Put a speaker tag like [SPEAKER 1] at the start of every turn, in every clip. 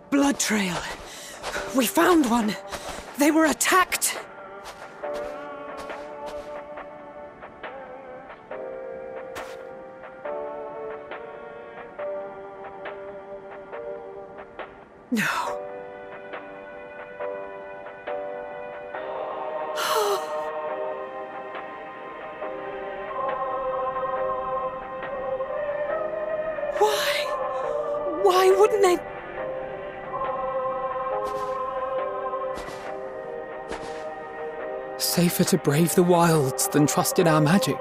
[SPEAKER 1] blood trail. We found one. They were attacked. No. Why wouldn't they?
[SPEAKER 2] Safer to brave the wilds than trust in our magic.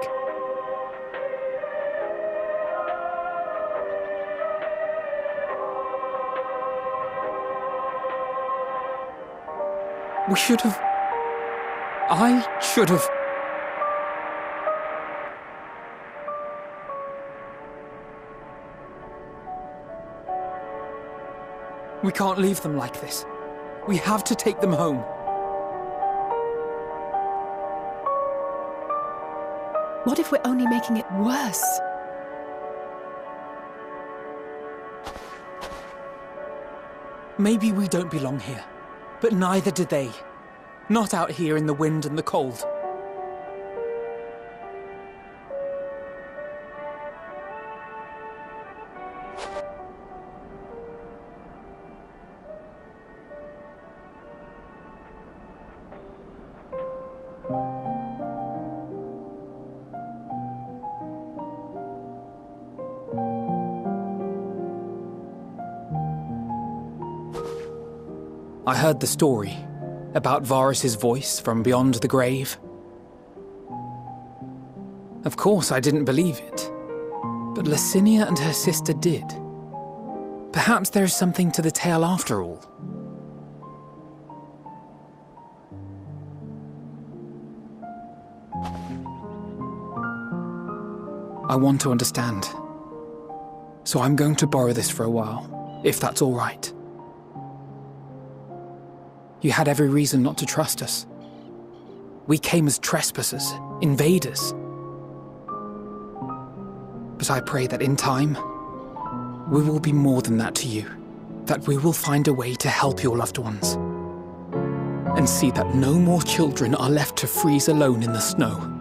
[SPEAKER 2] We should have... I should have... We can't leave them like this. We have to take them home.
[SPEAKER 1] What if we're only making it worse?
[SPEAKER 2] Maybe we don't belong here, but neither do they. Not out here in the wind and the cold. I heard the story about Varus's voice from beyond the grave. Of course, I didn't believe it, but Licinia and her sister did. Perhaps there is something to the tale after all. I want to understand, so I'm going to borrow this for a while, if that's all right. You had every reason not to trust us. We came as trespassers, invaders. But I pray that in time, we will be more than that to you. That we will find a way to help your loved ones. And see that no more children are left to freeze alone in the snow.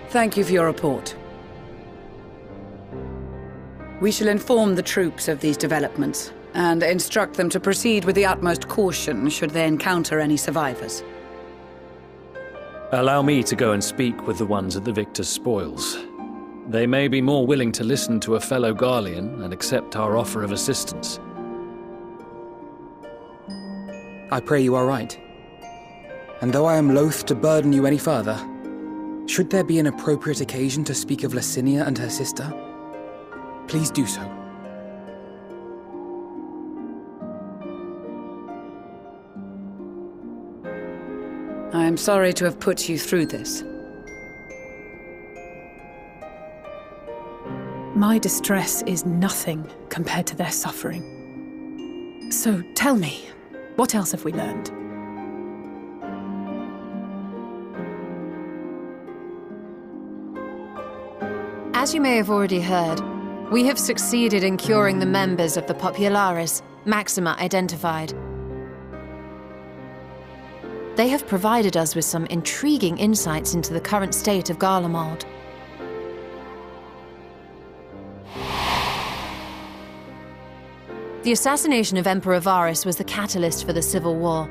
[SPEAKER 3] Thank you for your report. We shall inform the troops of these developments and instruct them to proceed with the utmost caution should they encounter any survivors.
[SPEAKER 4] Allow me to go and speak with the ones at the victor's spoils. They may be more willing to listen to a fellow Garlean and accept our offer of assistance.
[SPEAKER 2] I pray you are right. And though I am loath to burden you any further, should there be an appropriate occasion to speak of Licinia and her sister, please do so.
[SPEAKER 3] I am sorry to have put you through this.
[SPEAKER 1] My distress is nothing compared to their suffering. So tell me, what else have we learned?
[SPEAKER 5] As you may have already heard, we have succeeded in curing the members of the Populares, Maxima identified. They have provided us with some intriguing insights into the current state of Garlemald. The assassination of Emperor Varus was the catalyst for the civil war.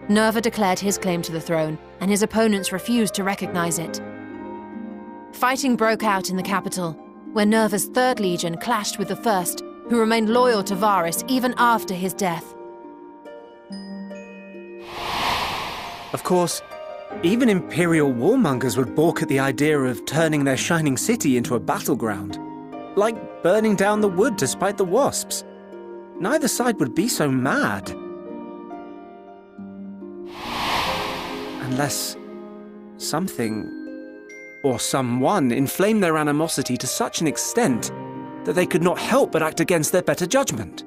[SPEAKER 5] Nerva declared his claim to the throne, and his opponents refused to recognize it. Fighting broke out in the capital, where Nerva's Third Legion clashed with the First, who remained loyal to Varus even after his death.
[SPEAKER 6] Of course, even Imperial warmongers would balk at the idea of turning their shining city into a battleground. Like burning down the wood to spite the wasps. Neither side would be so mad. Unless something or someone inflamed their animosity to such an extent that they could not help but act against their better judgment.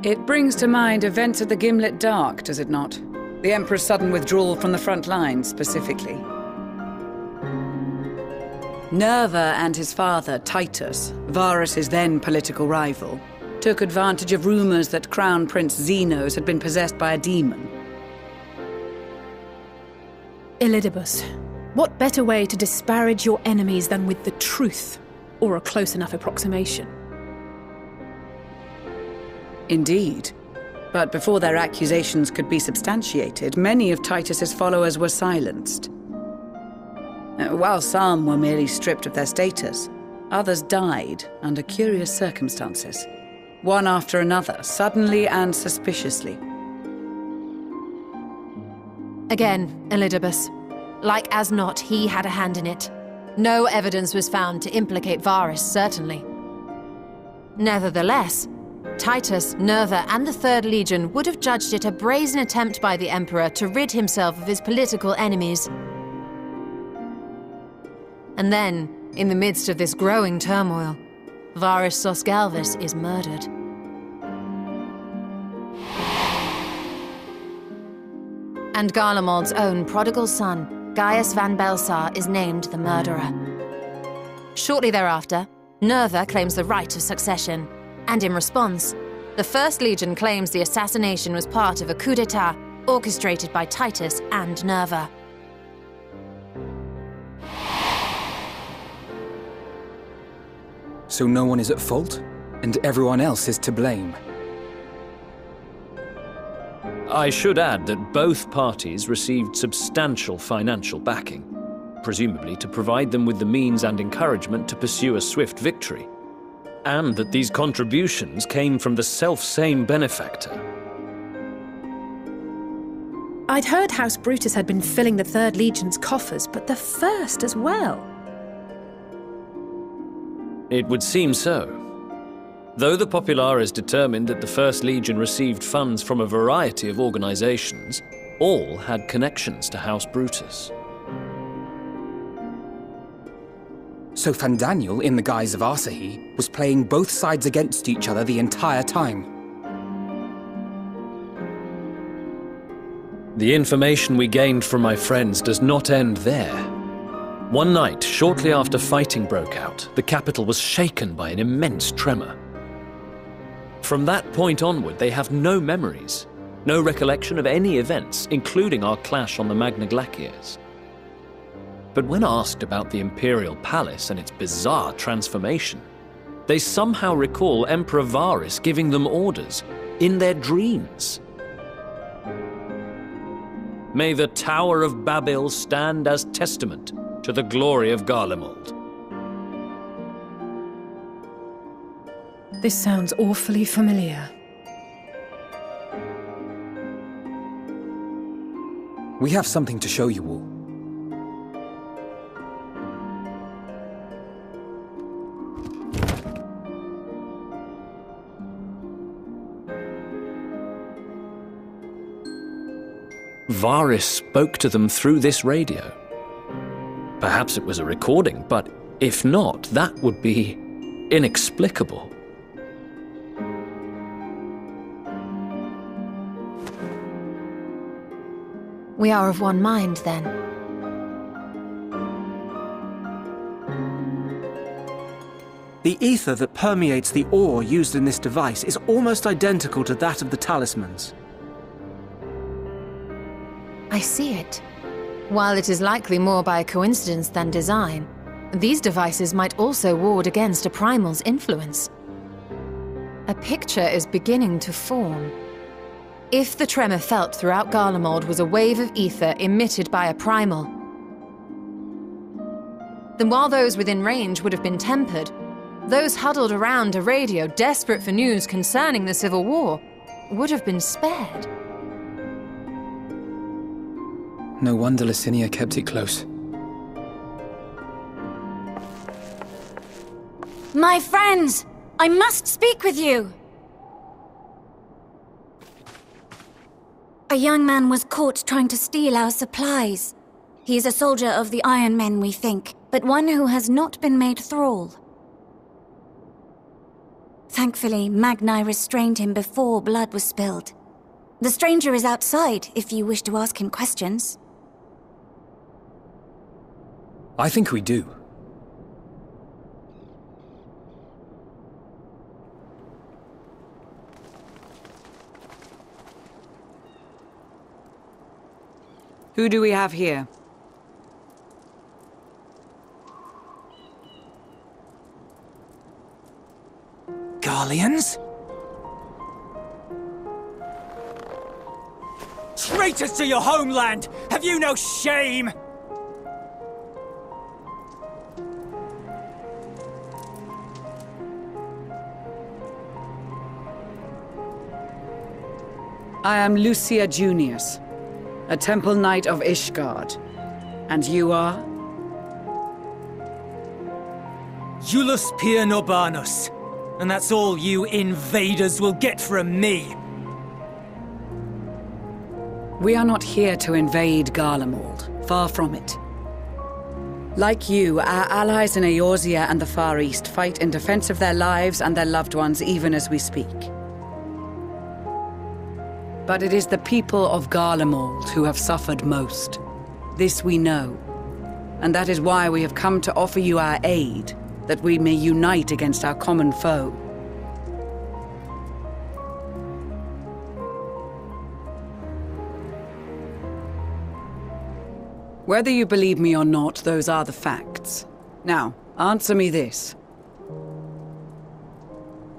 [SPEAKER 3] It brings to mind events at the Gimlet Dark, does it not? The Emperor's sudden withdrawal from the front lines, specifically. Nerva and his father, Titus, Varus's then political rival, took advantage of rumors that Crown Prince Zenos had been possessed by a demon.
[SPEAKER 1] Elidibus, what better way to disparage your enemies than with the truth, or a close enough approximation?
[SPEAKER 3] Indeed. But before their accusations could be substantiated, many of Titus's followers were silenced. While some were merely stripped of their status, others died under curious circumstances, one after another, suddenly and suspiciously.
[SPEAKER 5] Again, Elidibus. Like as not, he had a hand in it. No evidence was found to implicate Varus, certainly. Nevertheless, Titus, Nerva, and the Third Legion would have judged it a brazen attempt by the Emperor to rid himself of his political enemies. And then, in the midst of this growing turmoil, Varus Sosgalvis is murdered. And Garlemald's own prodigal son, Gaius van Belsar, is named the murderer. Shortly thereafter, Nerva claims the right of succession, and in response, the First Legion claims the assassination was part of a coup d'etat orchestrated by Titus and Nerva.
[SPEAKER 2] So no one is at fault, and everyone else is to blame.
[SPEAKER 4] I should add that both parties received substantial financial backing, presumably to provide them with the means and encouragement to pursue a swift victory, and that these contributions came from the self-same benefactor.
[SPEAKER 1] I'd heard House Brutus had been filling the Third Legion's coffers, but the First as well.
[SPEAKER 4] It would seem so. Though the Populares determined that the First Legion received funds from a variety of organizations, all had connections to House Brutus.
[SPEAKER 2] So Fandaniel, in the guise of Asahi, was playing both sides against each other the entire time.
[SPEAKER 4] The information we gained from my friends does not end there. One night, shortly after fighting broke out, the capital was shaken by an immense tremor. From that point onward, they have no memories, no recollection of any events, including our clash on the Magna Glaciers. But when asked about the Imperial Palace and its bizarre transformation, they somehow recall Emperor Varus giving them orders in their dreams. May the Tower of Babel stand as testament to the glory of Garlemald.
[SPEAKER 1] This sounds awfully familiar.
[SPEAKER 2] We have something to show you all.
[SPEAKER 4] Varys spoke to them through this radio. Perhaps it was a recording, but if not, that would be inexplicable.
[SPEAKER 5] We are of one mind, then.
[SPEAKER 6] The ether that permeates the ore used in this device is almost identical to that of the talismans.
[SPEAKER 5] I see it. While it is likely more by coincidence than design, these devices might also ward against a primal's influence. A picture is beginning to form. If the tremor felt throughout Garlemald was a wave of ether emitted by a primal, then while those within range would have been tempered, those huddled around a radio desperate for news concerning the Civil War would have been spared.
[SPEAKER 2] No wonder Licinia kept it close.
[SPEAKER 7] My friends! I must speak with you! A young man was caught trying to steal our supplies. He is a soldier of the Iron Men, we think, but one who has not been made thrall. Thankfully, Magni restrained him before blood was spilled. The stranger is outside, if you wish to ask him questions.
[SPEAKER 2] I think we do.
[SPEAKER 3] Who do we have here?
[SPEAKER 8] Garleans? Traitors to your homeland! Have you no shame?
[SPEAKER 3] I am Lucia Junius, a Temple Knight of Ishgard. And you are?
[SPEAKER 8] Iulus Pier Norbanus. And that's all you invaders will get from me.
[SPEAKER 3] We are not here to invade Garlemald. Far from it. Like you, our allies in Eorzea and the Far East fight in defense of their lives and their loved ones even as we speak. But it is the people of Garlemald who have suffered most. This we know. And that is why we have come to offer you our aid, that we may unite against our common foe. Whether you believe me or not, those are the facts. Now, answer me this.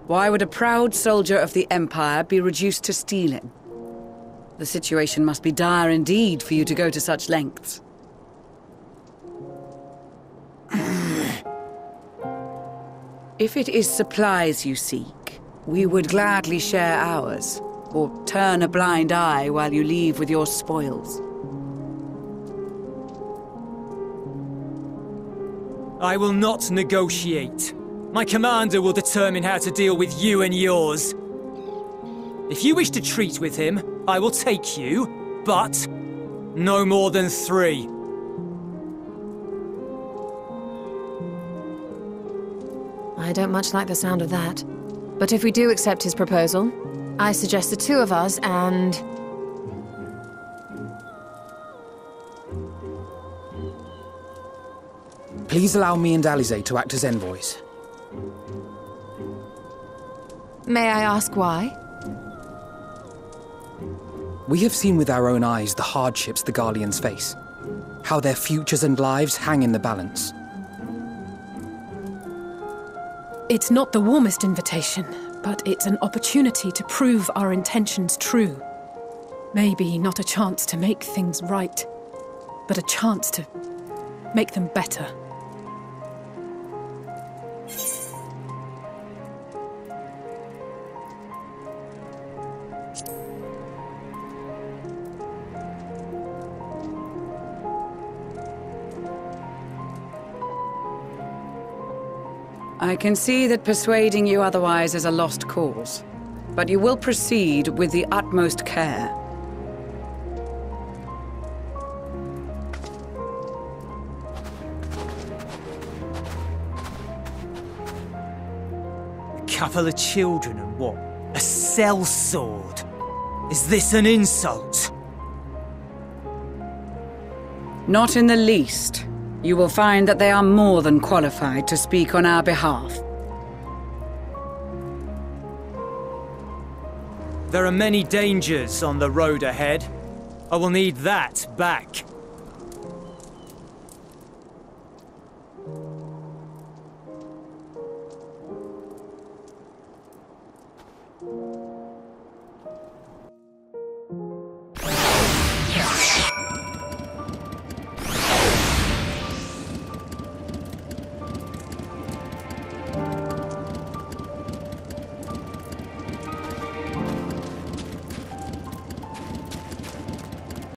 [SPEAKER 3] Why would a proud soldier of the Empire be reduced to stealing? The situation must be dire indeed for you to go to such lengths. If it is supplies you seek, we would gladly share ours, or turn a blind eye while you leave with your spoils.
[SPEAKER 8] I will not negotiate. My commander will determine how to deal with you and yours. If you wish to treat with him, I will take you, but no more than 3.
[SPEAKER 5] I don't much like the sound of that. But if we do accept his proposal, I suggest the 2 of us and...
[SPEAKER 2] Please allow me and Alize to act as envoys.
[SPEAKER 5] May I ask why?
[SPEAKER 2] We have seen with our own eyes the hardships the Garleans face, how their futures and lives hang in the balance.
[SPEAKER 1] It's not the warmest invitation, but it's an opportunity to prove our intentions true. Maybe not a chance to make things right, but a chance to make them better.
[SPEAKER 3] I can see that persuading you otherwise is a lost cause, but you will proceed with the utmost care.
[SPEAKER 8] couple of children and what? A sellsword? Is this an insult?
[SPEAKER 3] Not in the least. You will find that they are more than qualified to speak on our behalf.
[SPEAKER 8] There are many dangers on the road ahead. I will need that back.